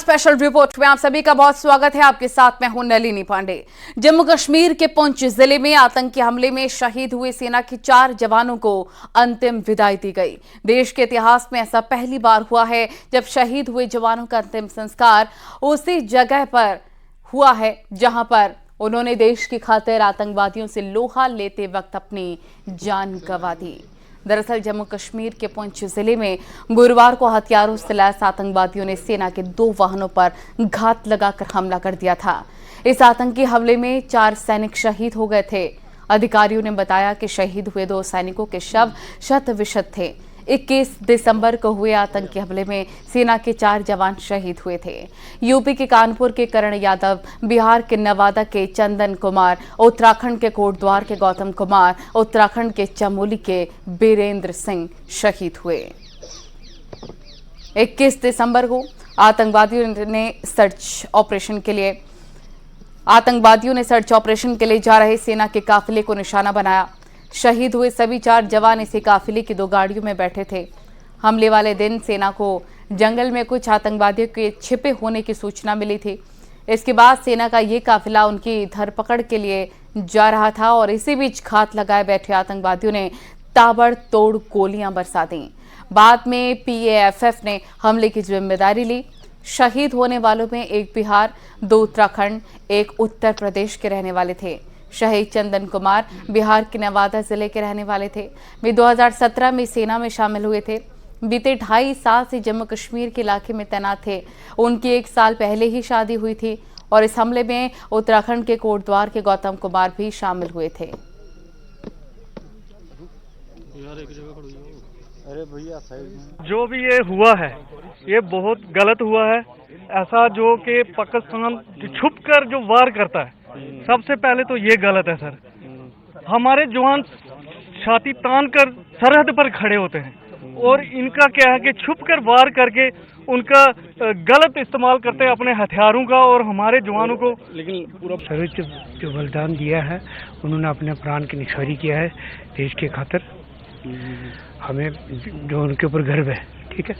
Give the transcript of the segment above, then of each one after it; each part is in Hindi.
स्पेशल रिपोर्ट में आप सभी का बहुत स्वागत है। आपके साथ मैं हूं नलिनी पांडे। जम्मू कश्मीर के पुंछ जिले में आतंकी हमले में शहीद हुए सेना के 4 जवानों को अंतिम विदाई दी गई। देश के इतिहास में ऐसा पहली बार हुआ है जब शहीद हुए जवानों का अंतिम संस्कार उसी जगह पर हुआ है जहां पर उन्होंने देश की खातिर आतंकवादियों से लोहा लेते वक्त अपनी जान गंवा दी। दरअसल जम्मू कश्मीर के पुंछ जिले में गुरुवार को हथियारों से लैस आतंकवादियों ने सेना के 2 वाहनों पर घात लगाकर हमला कर दिया था। इस आतंकी हमले में 4 सैनिक शहीद हो गए थे। अधिकारियों ने बताया कि शहीद हुए 2 सैनिकों के शव शत विशत थे। 21 दिसंबर को हुए आतंकी हमले में सेना के 4 जवान शहीद हुए थे। यूपी के कानपुर के करण यादव, बिहार के नवादा के चंदन कुमार, उत्तराखंड के कोटद्वार के गौतम कुमार, उत्तराखंड के चमोली के बीरेंद्र सिंह शहीद हुए। 21 दिसंबर को आतंकवादियों ने सर्च ऑपरेशन के लिए जा रहे सेना के काफिले को निशाना बनाया। शहीद हुए सभी 4 जवान इसी काफिले की 2 गाड़ियों में बैठे थे। हमले वाले दिन सेना को जंगल में कुछ आतंकवादियों के छिपे होने की सूचना मिली थी। इसके बाद सेना का ये काफिला उनकी धरपकड़ के लिए जा रहा था और इसी बीच घात लगाए बैठे आतंकवादियों ने ताबड़तोड़ गोलियां बरसा दी। बाद में PAFF ने हमले की जिम्मेदारी ली। शहीद होने वालों में 1 बिहार, 2 उत्तराखंड, 1 उत्तर प्रदेश के रहने वाले थे। शहीद चंदन कुमार बिहार के नवादा जिले के रहने वाले थे। वे 2017 में सेना में शामिल हुए थे। बीते 2.5 साल से जम्मू कश्मीर के इलाके में तैनात थे। उनकी 1 साल पहले ही शादी हुई थी और इस हमले में उत्तराखंड के कोटद्वार के गौतम कुमार भी शामिल हुए थे। जो भी ये हुआ है ये बहुत गलत हुआ है। ऐसा जो कि पाकिस्तान छुपकर जो वार करता है, सबसे पहले तो ये गलत है सर। हमारे जवान छाती तान कर सरहद पर खड़े होते हैं और इनका क्या है कि छुपकर वार करके उनका गलत इस्तेमाल करते हैं अपने हथियारों का और हमारे जवानों को। लेकिन पूरा सर्वोच्च जो बलिदान दिया है, उन्होंने अपने प्राण की निछावरी किया है देश के खातिर। हमें जो उनके ऊपर गर्व है, ठीक है,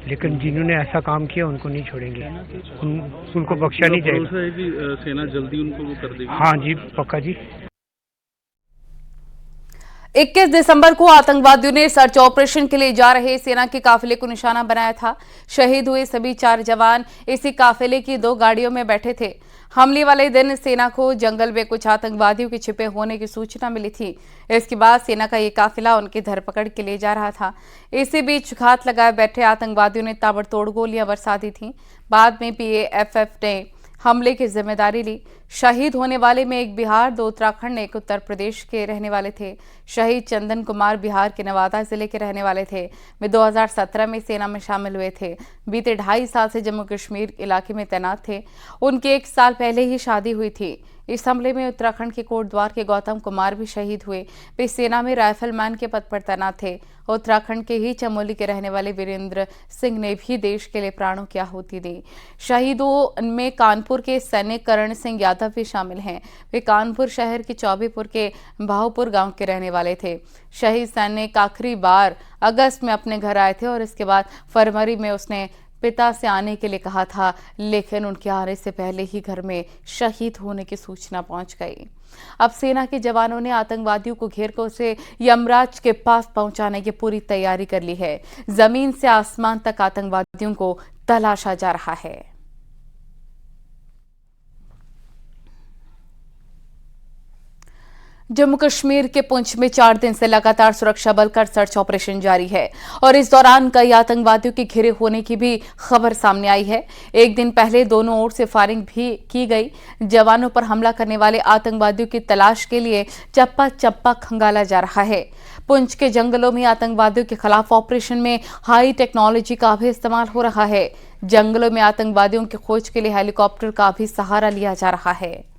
लेकिन जिन्होंने ऐसा काम किया उनको नहीं छोड़ेंगे, उनको बख्शा नहीं जाएगा। भरोसा है कि सेना जल्दी उनको वो कर देगी। हाँ जी, पक्का जी। 21 दिसंबर को आतंकवादियों ने सर्च ऑपरेशन के लिए जा रहे सेना के काफिले को निशाना बनाया था। शहीद हुए सभी 4 जवान इसी काफिले की 2 गाड़ियों में बैठे थे। हमले वाले दिन सेना को जंगल में कुछ आतंकवादियों के छिपे होने की सूचना मिली थी। इसके बाद सेना का ये काफिला उनकी धरपकड़ के लिए जा रहा था। इसी बीच घात लगाए बैठे आतंकवादियों ने ताबड़तोड़ गोलियां बरसा दी थी। बाद में PAFF ने हमले की जिम्मेदारी ली। शहीद होने वाले में 1 बिहार, 2 उत्तराखंड, 1 उत्तर प्रदेश के रहने वाले थे। शहीद चंदन कुमार बिहार के नवादा जिले के रहने वाले थे। वे 2017 में सेना में शामिल हुए थे। बीते 2.5 साल से जम्मू कश्मीर इलाके में तैनात थे। उनकी 1 साल पहले ही शादी हुई थी। इस हमले में उत्तराखंड के कोटद्वार के गौतम कुमार भी शहीद हुए। वे सेना में राइफलमैन के पद पर तैनात थे। उत्तराखंड के ही चमोली के रहने वाले वीरेंद्र सिंह ने भी देश के लिए प्राणों की आहुति दी। शहीदों में कानपुर के सैनिक करण सिंह यादव भी शामिल हैं। वे कानपुर शहर के चौबीपुर के भावपुर गांव के रहने वाले थे। शहीद सैनिक आखिरी बार अगस्त में अपने घर आए थे और इसके बाद फरवरी में उसने पिता से आने के लिए कहा था, लेकिन उनके आने से पहले ही घर में शहीद होने की सूचना पहुंच गई। अब सेना के जवानों ने आतंकवादियों को घेर कर उसे यमराज के पास पहुंचाने की पूरी तैयारी कर ली है। जमीन से आसमान तक आतंकवादियों को तलाशा जा रहा है। जम्मू कश्मीर के पुंछ में 4 दिन से लगातार सुरक्षा बल का सर्च ऑपरेशन जारी है और इस दौरान कई आतंकवादियों के घिरे होने की भी खबर सामने आई है। एक दिन पहले दोनों ओर से फायरिंग भी की गई। जवानों पर हमला करने वाले आतंकवादियों की तलाश के लिए चप्पा चप्पा खंगाला जा रहा है। पुंछ के जंगलों में आतंकवादियों के खिलाफ ऑपरेशन में हाई टेक्नोलॉजी का भी इस्तेमाल हो रहा है। जंगलों में आतंकवादियों की खोज के लिए हेलीकॉप्टर का भी सहारा लिया जा रहा है।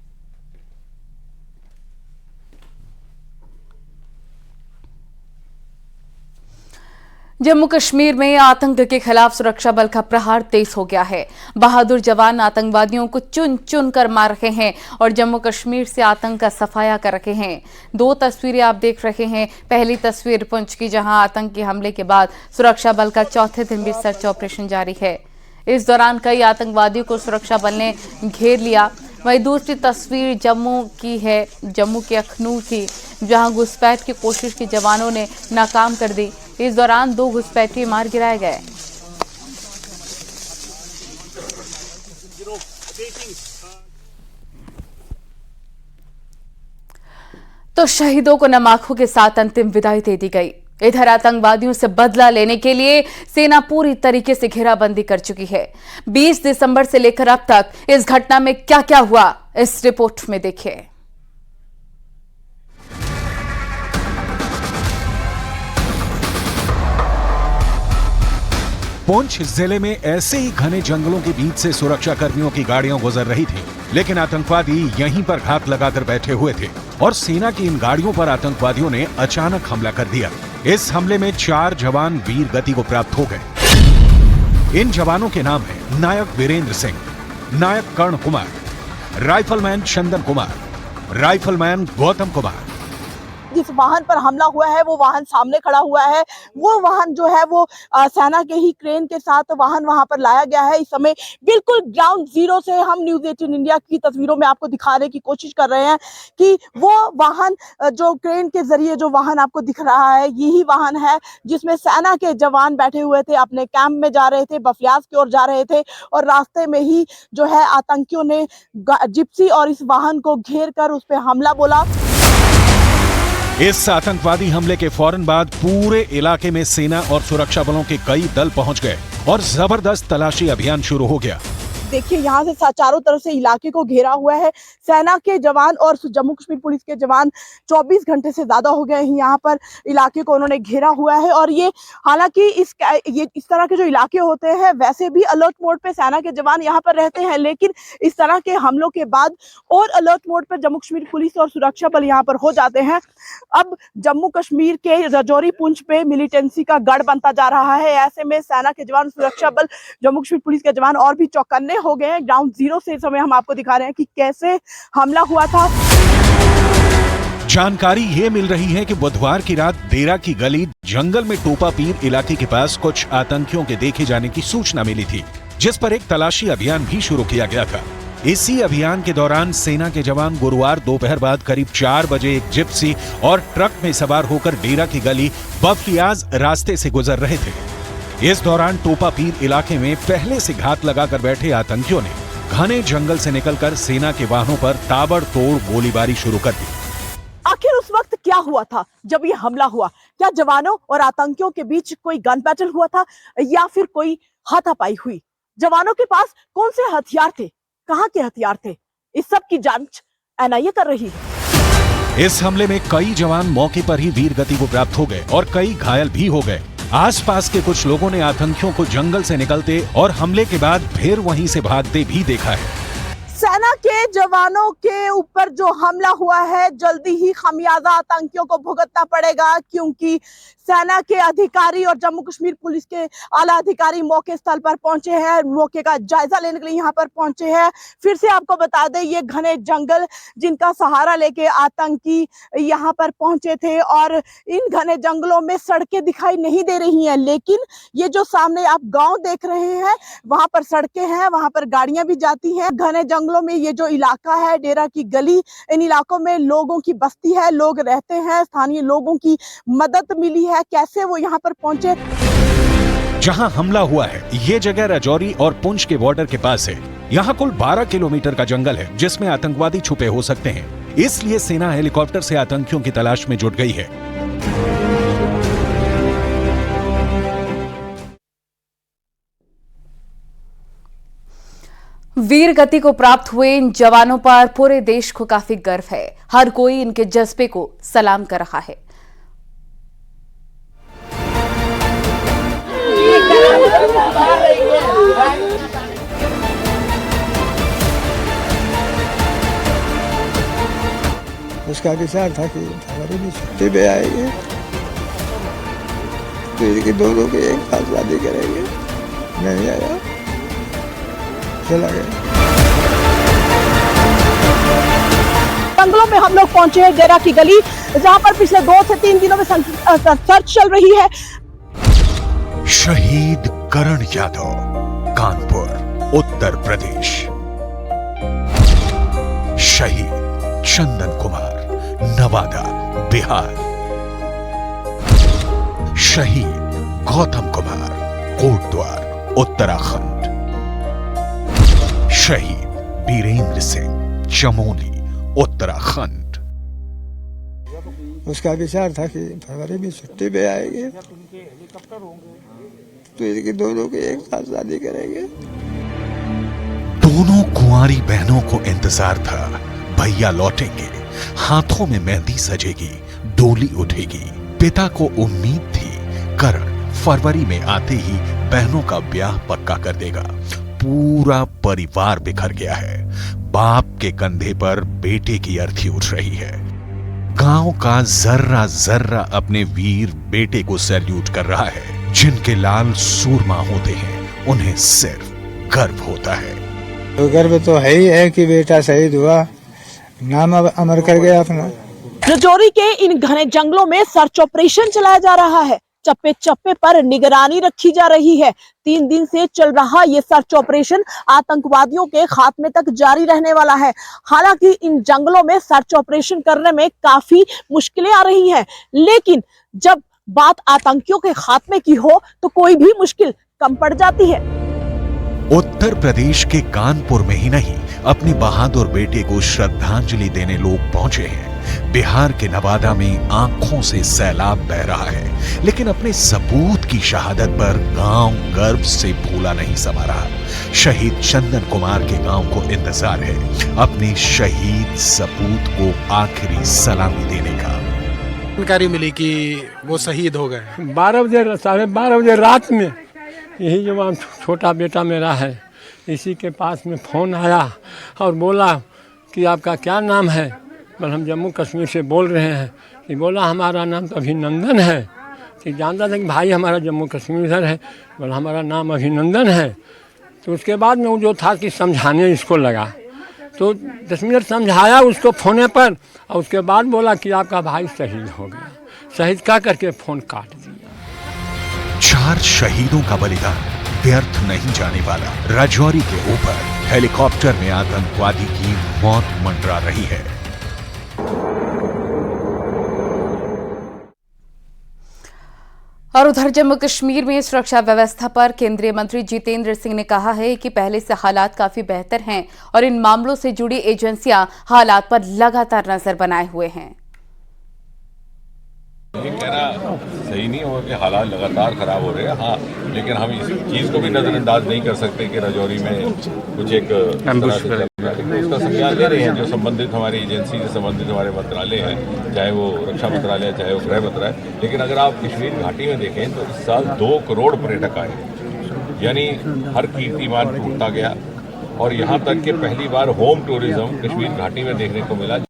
जम्मू कश्मीर में आतंक के खिलाफ सुरक्षा बल का प्रहार तेज हो गया है। बहादुर जवान आतंकवादियों को चुन चुन कर मार रहे हैं और जम्मू कश्मीर से आतंक का सफाया कर रहे हैं। 2 तस्वीरें आप देख रहे हैं। पहली तस्वीर पुंछ की, जहां आतंकी हमले के बाद सुरक्षा बल का चौथे दिन भी सर्च ऑपरेशन जारी है। इस दौरान कई आतंकवादियों को सुरक्षा बल ने घेर लिया। वहीं दूसरी तस्वीर जम्मू की है, जम्मू के अखनूर की, जहां घुसपैठ की कोशिश की जवानों ने नाकाम कर दी। इस दौरान 2 घुसपैठिए मार गिराए गए। तो शहीदों को नम आंखों के साथ अंतिम विदाई दे दी गई। इधर आतंकवादियों से बदला लेने के लिए सेना पूरी तरीके से घेराबंदी कर चुकी है। 20 दिसंबर से लेकर अब तक इस घटना में क्या क्या हुआ, इस रिपोर्ट में देखिए। पुंछ जिले में ऐसे ही घने जंगलों के बीच से सुरक्षा कर्मियों की गाड़ियां गुजर रही थी, लेकिन आतंकवादी यहीं पर घात लगाकर बैठे हुए थे और सेना की इन गाड़ियों पर आतंकवादियों ने अचानक हमला कर दिया। इस हमले में 4 जवान वीर गति को प्राप्त हो गए। इन जवानों के नाम हैं नायक वीरेंद्र सिंह, नायक कर्ण कुमार, राइफलमैन चंदन कुमार, राइफलमैन गौतम कुमार। जिस वाहन पर हमला हुआ है वो वाहन सामने खड़ा हुआ है। वो वाहन जो है वो सेना के ही क्रेन के साथ वाहन वहां पर लाया गया है। इस समय बिल्कुल ग्राउंड जीरो से हम न्यूज़ 18 इंडिया की तस्वीरों में आपको दिखाने की कोशिश कर रहे हैं कि वो वाहन जो क्रेन के जरिए जो वाहन आपको दिख रहा है, यही वाहन है जिसमें सेना के जवान बैठे हुए थे, अपने कैंप में जा रहे थे, बफियाज की ओर जा रहे थे और रास्ते में ही जो है आतंकियों ने जिप्सी और इस वाहन को घेर कर उस पर हमला बोला। इस आतंकवादी हमले के फौरन बाद पूरे इलाके में सेना और सुरक्षा बलों के कई दल पहुंच गए और जबरदस्त तलाशी अभियान शुरू हो गया। देखिए यहाँ से चारों तरफ से इलाके को घेरा हुआ है। सेना के जवान और जम्मू कश्मीर पुलिस के जवान 24 घंटे से ज्यादा हो गए हैं यहाँ पर इलाके को उन्होंने घेरा हुआ है। और ये हालांकि इस तरह के जो इलाके होते हैं वैसे भी अलर्ट मोड पे सेना के जवान यहाँ पर रहते हैं, लेकिन इस तरह के हमलों के बाद और अलर्ट मोड पर जम्मू कश्मीर पुलिस और सुरक्षा बल यहाँ पर हो जाते हैं। अब जम्मू कश्मीर के राजौरी पुंछ पे मिलिटेंसी का गढ़ बनता जा रहा है। ऐसे में सेना के जवान, सुरक्षा बल, जम्मू कश्मीर पुलिस के जवान और भी चौकन्ने हो गए हैं। ग्राउंड जीरो से इस समय हम आपको दिखा रहे हैं कि कैसे हमला हुआ था। जानकारी ये मिल रही है कि बुधवार की रात देरा की गली जंगल में टोपा पीर इलाके के पास कुछ आतंकियों के देखे जाने की सूचना मिली थी, जिस पर एक तलाशी अभियान भी शुरू किया गया था। इसी अभियान के दौरान सेना के जवान गुरुवार दोपहर बाद करीब 4 बजे एक जिप्सी और ट्रक में सवार होकर डेरा की गली बफियाज रास्ते से गुजर रहे थे। इस दौरान टोपा पीर इलाके में पहले से घात लगाकर बैठे आतंकियों ने घने जंगल से निकलकर सेना के वाहनों पर ताबड़तोड़ गोलीबारी शुरू कर दी। आखिर उस वक्त क्या हुआ था जब ये हमला हुआ? क्या जवानों और आतंकियों के बीच कोई गन बैटल हुआ था या फिर कोई हाथापाई हुई? जवानों के पास कौन से हथियार थे, कहां के हथियार थे? इस सब की जांच एनआईए कर रही है। इस हमले में कई जवान मौके पर ही वीर गति को प्राप्त हो गए और कई घायल भी हो गए। आसपास के कुछ लोगों ने आतंकियों को जंगल से निकलते और हमले के बाद फिर वहीं से भागते भी देखा है। सेना के जवानों के ऊपर जो हमला हुआ है, जल्दी ही खमियाजा आतंकियों को भुगतना पड़ेगा, क्योंकि सेना के अधिकारी और जम्मू कश्मीर पुलिस के आला अधिकारी मौके स्थल पर पहुंचे हैं, मौके का जायजा लेने के लिए यहाँ पर पहुंचे हैं। फिर से आपको बता दें, ये घने जंगल जिनका सहारा लेके आतंकी यहाँ पर पहुंचे थे और इन घने जंगलों में सड़कें दिखाई नहीं दे रही हैं, लेकिन ये जो सामने आप गाँव देख रहे हैं वहां पर सड़कें हैं, वहां पर गाड़ियां भी जाती हैं। घने जंगलों में ये जो इलाका है डेरा की गली, इन इलाकों में लोगों की बस्ती है, लोग रहते हैं, स्थानीय लोगों की मदद मिली है। कैसे वो यहाँ पर पहुंचे? जहां हमला हुआ है ये जगह राजौरी और पुंछ के बॉर्डर के पास है। यहाँ कुल 12 किलोमीटर का जंगल है जिसमें आतंकवादी छुपे हो सकते हैं, इसलिए सेना हेलीकॉप्टर से आतंकियों की तलाश में जुट गई है। वीर गति को प्राप्त हुए इन जवानों पर पूरे देश को काफी गर्व है। हर कोई इनके जज्बे को सलाम कर रहा है। उसका विचार था कि हमारे भी छुट्टी पे आएंगे तो इनके दोनों के एक साथ शादी करेंगे। नहीं आया, चला गया। जंगलों में हम लोग पहुंचे हैं डेरा की गली, जहां पर पिछले 2 से 3 दिनों में सर्च चल रही है। शहीद करण यादव, कानपुर। उत्तर प्रदेश। शहीद चंदन कुमार, नवादा, बिहार। शहीद गौतम कुमार, कोटद्वार, उत्तराखंड। शहीद बीरेंद्र सिंह, चमोली, उत्तराखंड। उसका विचार था कि फरवरी में छुट्टी पे आएंगे तो इनकी दोनों की एक साथ शादी करेंगे। दोनों कुंवारी बहनों को इंतजार था, भैया लौटेंगे, हाथों में मेहंदी सजेगी, डोली उठेगी। पिता को उम्मीद थी करण फरवरी में आते ही बहनों का ब्याह पक्का कर देगा। पूरा परिवार बिखर गया है। बाप के कंधे पर बेटे की अर्थी उठ रही है। गांव का जर्रा जर्रा अपने वीर बेटे को सैल्यूट कर रहा है। जिनके लाल सूरमा होते हैं उन्हें सिर्फ गर्व होता है। तो गर्व तो है ही है कि बेटा शहीद हुआ, नाम अमर कर गया अपना। राजौरी के इन घने जंगलों में सर्च ऑपरेशन चलाया जा रहा है। चप्पे चप्पे पर निगरानी रखी जा रही है। 3 दिन से चल रहा ये सर्च ऑपरेशन आतंकवादियों के खात्मे तक जारी रहने वाला है। हालांकि इन जंगलों में सर्च ऑपरेशन करने में काफी मुश्किलें आ रही हैं, लेकिन जब बात आतंकियों के खात्मे की हो तो कोई भी मुश्किल कम पड़ जाती है। उत्तर प्रदेश के कानपुर में ही नहीं, अपने बहादुर बेटे को श्रद्धांजलि देने लोग पहुंचे हैं। बिहार के नवादा में आंखों से सैलाब बह रहा है, लेकिन अपने सपूत की शहादत पर गांव गर्व से फूला नहीं समा रहा। शहीद चंदन कुमार के गांव को इंतजार है अपने शहीद सपूत को आखिरी सलामी देने का। जानकारी मिली कि वो शहीद हो गए। 12 बजे रात में यही जवान छोटा बेटा मेरा है, इसी के पास में फ़ोन आया और बोला कि आपका क्या नाम है। बोल हम जम्मू कश्मीर से बोल रहे हैं। कि बोला हमारा नाम तो अभिनंदन है। कि जानता था कि भाई हमारा जम्मू कश्मीर सर है। बोला हमारा नाम अभिनंदन है। तो उसके बाद में वो जो था कि समझाने इसको लगा, तो 10 मिनट समझाया उसको फ़ोने पर, और उसके बाद बोला कि आपका भाई शहीद हो गया। शहीद का करके फ़ोन काट दिया। 4 शहीदों का बलिदान व्यर्थ नहीं जाने वाला। राजौरी के ऊपर हेलीकॉप्टर में आतंकवादी की मौत मंडरा रही है। और उधर जम्मू कश्मीर में सुरक्षा व्यवस्था पर केंद्रीय मंत्री जितेंद्र सिंह ने कहा है कि पहले से हालात काफी बेहतर हैं और इन मामलों से जुड़ी एजेंसियां हालात पर लगातार नजर बनाए हुए हैं। ये कहना सही नहीं होगा कि हालात लगातार खराब हो रहे हैं। हाँ, लेकिन हम इस चीज़ को भी नज़रअंदाज नहीं कर सकते कि राजौरी में कुछ एक उसका संज्ञान ले रहे हैं जो संबंधित हमारी एजेंसी से संबंधित हमारे मंत्रालय हैं, चाहे वो रक्षा मंत्रालय चाहे वो गृह मंत्रालय। लेकिन अगर आप कश्मीर घाटी में देखें तो इस साल 2 करोड़ पर्यटक आए, यानी हर कीर्तिमान टूटता गया। और यहाँ तक कि पहली बार होम टूरिज्म कश्मीर घाटी में देखने को मिला।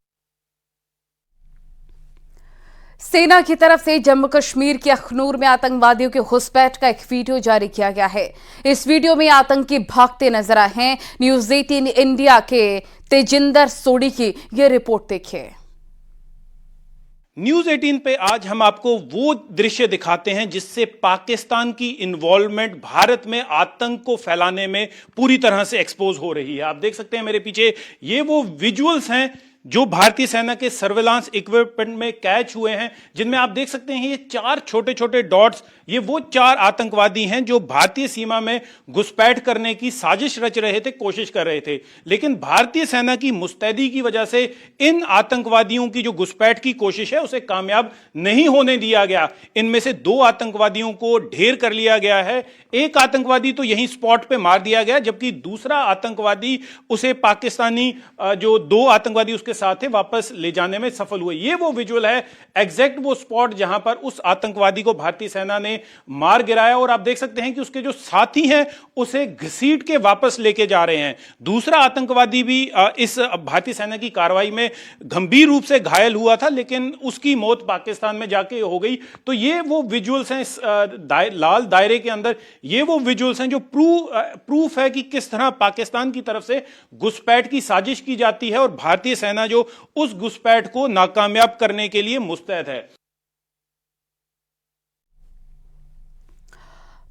सेना की तरफ से जम्मू कश्मीर के अखनूर में आतंकवादियों के घुसपैठ का एक वीडियो जारी किया गया है। इस वीडियो में आतंकी भागते नजर आए हैं। न्यूज़ 18 इंडिया के तेजिंदर सोडी की यह रिपोर्ट देखिए। न्यूज़ 18 पे आज हम आपको वो दृश्य दिखाते हैं जिससे पाकिस्तान की इन्वॉल्वमेंट भारत में आतंक को फैलाने में पूरी तरह से एक्सपोज हो रही है। आप देख सकते हैं मेरे पीछे, ये वो विजुअल्स हैं जो भारतीय सेना के सर्वेलांस इक्विपमेंट में कैच हुए हैं, जिनमें आप देख सकते हैं ये 4 छोटे छोटे डॉट्स, ये वो 4 आतंकवादी हैं जो भारतीय सीमा में घुसपैठ करने की साजिश रच रहे थे, कोशिश कर रहे थे। लेकिन भारतीय सेना की मुस्तैदी की वजह से इन आतंकवादियों की जो घुसपैठ की कोशिश है उसे कामयाब नहीं होने दिया गया। इनमें से 2 आतंकवादियों को ढेर कर लिया गया है। एक आतंकवादी तो यहीं स्पॉट पे मार दिया गया, जबकि दूसरा आतंकवादी उसे पाकिस्तानी जो 2 आतंकवादी उसके साथ थे वापस ले जाने में सफल हुए। ये वो विजुअल है, एग्जैक्ट वो स्पॉट जहां पर उस आतंकवादी को भारतीय सेना ने मार गिराया। और आप देख सकते हैं कि उसके जो साथी हैं उसे घसीट के वापस लेके जा रहे हैं। दूसरा आतंकवादी भी इस भारतीय सेना की कार्रवाई में गंभीर रूप से घायल हुआ था, लेकिन उसकी मौत पाकिस्तान में जाके हो गई। तो ये वो विजुअल्स हैं इस लाल दायरे के अंदर, ये वो विजुअल्स हैं जो प्रूफ है कि किस तरह पाकिस्तान की तरफ से घुसपैठ की साजिश की जाती है और भारतीय सेना जो उस घुसपैठ को नाकामयाब करने के लिए मुस्तैद है।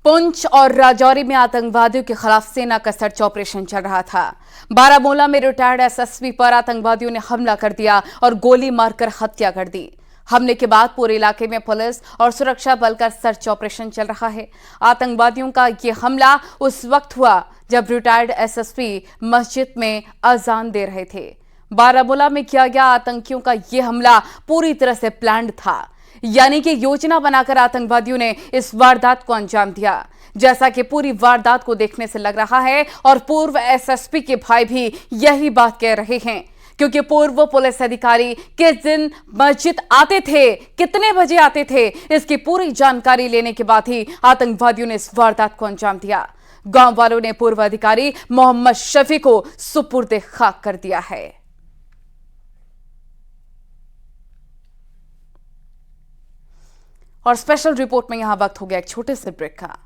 पुंछ और राजौरी में आतंकवादियों के खिलाफ सेना का सर्च ऑपरेशन चल रहा था। बारामूला में रिटायर्ड एसएसपी पर आतंकवादियों ने हमला कर दिया और गोली मारकर हत्या कर दी। हमले के बाद पूरे इलाके में पुलिस और सुरक्षा बल का सर्च ऑपरेशन चल रहा है। आतंकवादियों का यह हमला उस वक्त हुआ जब रिटायर्ड एसएसपी मस्जिद में अजान दे रहे थे। बारामूला में किया गया आतंकियों का यह हमला पूरी तरह से प्लान्ड था, यानी कि योजना बनाकर आतंकवादियों ने इस वारदात को अंजाम दिया। जैसा कि पूरी वारदात को देखने से लग रहा है और पूर्व एसएसपी के भाई भी यही बात कह रहे हैं, क्योंकि पूर्व पुलिस अधिकारी किस दिन मस्जिद आते थे, कितने बजे आते थे, इसकी पूरी जानकारी लेने के बाद ही आतंकवादियों ने इस वारदात को अंजाम दिया। गांव वालों ने पूर्व अधिकारी मोहम्मद शफी को सुपुर्द खाक कर दिया है। और स्पेशल रिपोर्ट में यहां वक्त हो गया एक छोटे से ब्रेक का।